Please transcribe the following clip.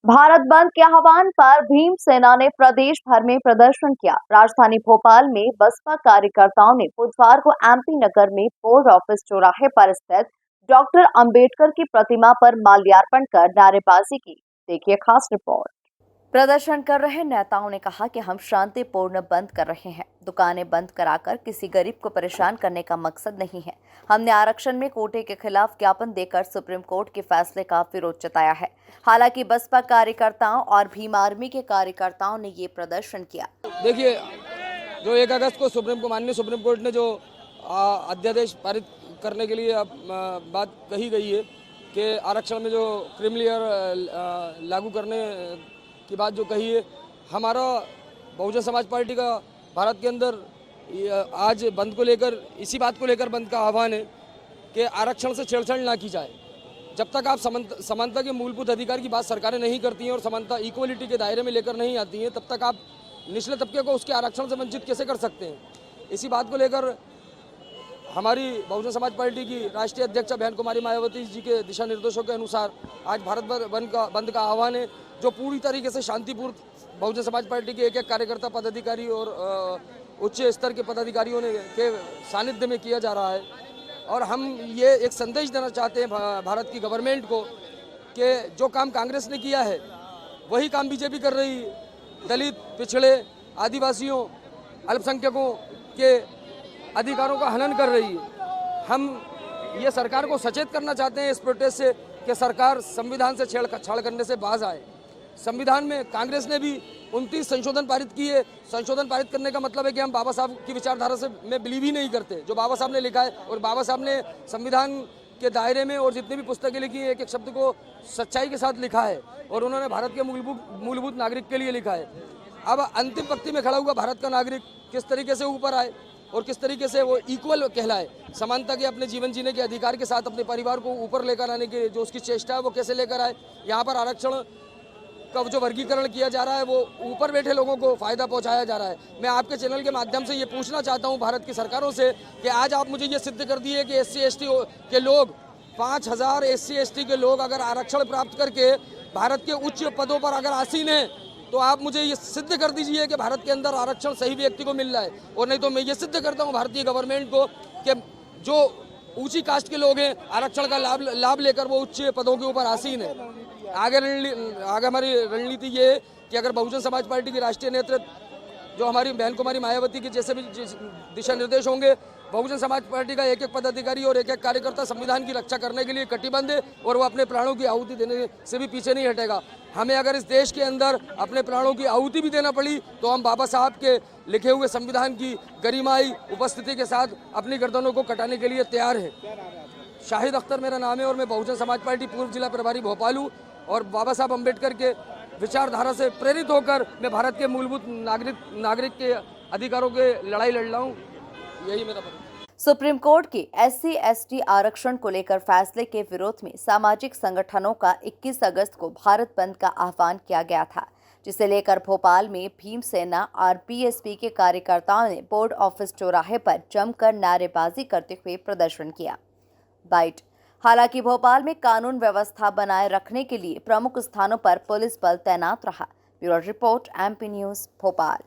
भारत बंद के आह्वान पर भीम सेना ने प्रदेश भर में प्रदर्शन किया। राजधानी भोपाल में बसपा कार्यकर्ताओं ने बुधवार को एमपी नगर में पोस्ट ऑफिस चौराहे पर स्थित डॉक्टर अंबेडकर की प्रतिमा पर माल्यार्पण कर नारेबाजी की। देखिए खास रिपोर्ट। प्रदर्शन कर रहे नेताओं ने कहा कि हम शांतिपूर्ण बंद कर रहे हैं। दुकानें बंद कराकर किसी गरीब को परेशान करने का मकसद नहीं है। हमने आरक्षण में कोटे के खिलाफ ज्ञापन देकर सुप्रीम कोर्ट के फैसले का विरोध जताया है। हालांकि बसपा कार्यकर्ताओं और भीम आर्मी के कार्यकर्ताओं ने ये प्रदर्शन किया। देखिए, जो 1 अगस्त को माननीय सुप्रीम कोर्ट ने जो अध्यादेश पारित करने के लिए बात कही गई है कि आरक्षण में जो क्रीमी लेयर लागू करने की बात जो कही है, हमारा बहुजन समाज पार्टी का भारत के अंदर आज बंद को लेकर इसी बात को लेकर बंद का आह्वान है कि आरक्षण से छेड़छाड़ ना की जाए। जब तक आप समानता के मूलभूत अधिकार की बात सरकारें नहीं करती हैं और समानता इक्वलिटी के दायरे में लेकर नहीं आती हैं, तब तक आप निचले तबके को उसके आरक्षण से वंचित कैसे कर सकते हैं। इसी बात को लेकर हमारी बहुजन समाज पार्टी की राष्ट्रीय अध्यक्ष बहन कुमारी मायावती जी के दिशा निर्देशों के अनुसार आज भारत बंद का आह्वान है, जो पूरी तरीके से शांतिपूर्ण बहुजन समाज पार्टी के एक कार्यकर्ता पदाधिकारी और उच्च स्तर के पदाधिकारियों के सानिध्य में किया जा रहा है। और हम ये एक संदेश देना चाहते हैं भारत की गवर्नमेंट को कि जो काम कांग्रेस ने किया है वही काम बीजेपी कर रही है। दलित, पिछड़े, आदिवासियों, अल्पसंख्यकों के अधिकारों का हनन कर रही है। हम ये सरकार को सचेत करना चाहते हैं इस प्रोटेस्ट से कि सरकार संविधान से छेड़छाड़ करने से बाज आए। संविधान में कांग्रेस ने भी 29 संशोधन पारित किए। संशोधन पारित करने का मतलब है कि हम बाबा साहब की विचारधारा से में बिलीव ही नहीं करते। जो बाबा साहब ने लिखा है और बाबा साहब ने संविधान के दायरे में और जितनी भी पुस्तकें लिखी हैं, एक एक शब्द को सच्चाई के साथ लिखा है और उन्होंने भारत के मूलभूत नागरिक के लिए लिखा है। अब अंतिम पंक्ति में खड़ा हुआ भारत का नागरिक किस तरीके से ऊपर आए और किस तरीके से वो इक्वल कहलाए, समानता के अपने जीवन जीने के अधिकार के साथ अपने परिवार को ऊपर लेकर आने के जो उसकी चेष्टा है वो कैसे लेकर आए। यहाँ पर आरक्षण का जो वर्गीकरण किया जा रहा है वो ऊपर बैठे लोगों को फायदा पहुंचाया जा रहा है। मैं आपके चैनल के माध्यम से ये पूछना चाहता हूं भारत की सरकारों से कि आज आप मुझे ये सिद्ध कर दिए कि SC/ST के लोग 5000 SC/ST के लोग अगर आरक्षण प्राप्त करके भारत के उच्च पदों पर अगर आसीन हैं, तो आप मुझे ये सिद्ध कर दीजिए कि भारत के अंदर आरक्षण सही व्यक्ति को मिल रहा है। और नहीं तो मैं ये सिद्ध करता हूँ भारतीय गवर्नमेंट को कि जो ऊंची कास्ट के लोग हैं आरक्षण का लाभ लेकर वो उच्च पदों के ऊपर आसीन है। आगे हमारी रणनीति ये है कि अगर बहुजन समाज पार्टी की राष्ट्रीय नेतृत्व जो हमारी बहन कुमारी मायावती के जैसे भी दिशा निर्देश होंगे, बहुजन समाज पार्टी का एक एक पदाधिकारी और एक एक कार्यकर्ता संविधान की रक्षा करने के लिए कटिबद्ध है और वो अपने प्राणों की आहुति देने से भी पीछे नहीं हटेगा। हमें अगर इस देश के अंदर अपने प्राणों की आहुति भी देना पड़ी तो हम बाबा साहब के लिखे हुए संविधान की गरिमाई उपस्थिति के साथ अपनी गर्दनों को कटाने के लिए तैयार है। शाहिद अख्तर मेरा नाम है और मैं बहुजन समाज पार्टी पूर्व जिला प्रभारी भोपाल हूँ और बाबा साहब अम्बेडकर के विचारधारा से प्रेरित होकर मैं भारत के मूलभूत नागरिक के अधिकारों के लड़ाई लड़ रहा हूँ। यही मेरा सुप्रीम कोर्ट के SC/ST आरक्षण को लेकर फैसले के विरोध में सामाजिक संगठनों का 21 अगस्त को भारत बंद का आह्वान किया गया था, जिसे लेकर भोपाल में भीम सेना और BSP के कार्यकर्ताओं ने बोर्ड ऑफिस चौराहे पर जमकर नारेबाजी करते हुए प्रदर्शन किया। बाइट। हालांकि भोपाल में कानून व्यवस्था बनाए रखने के लिए प्रमुख स्थानों पर पुलिस बल तैनात रहा। Bureau report, MP news, Bhopal.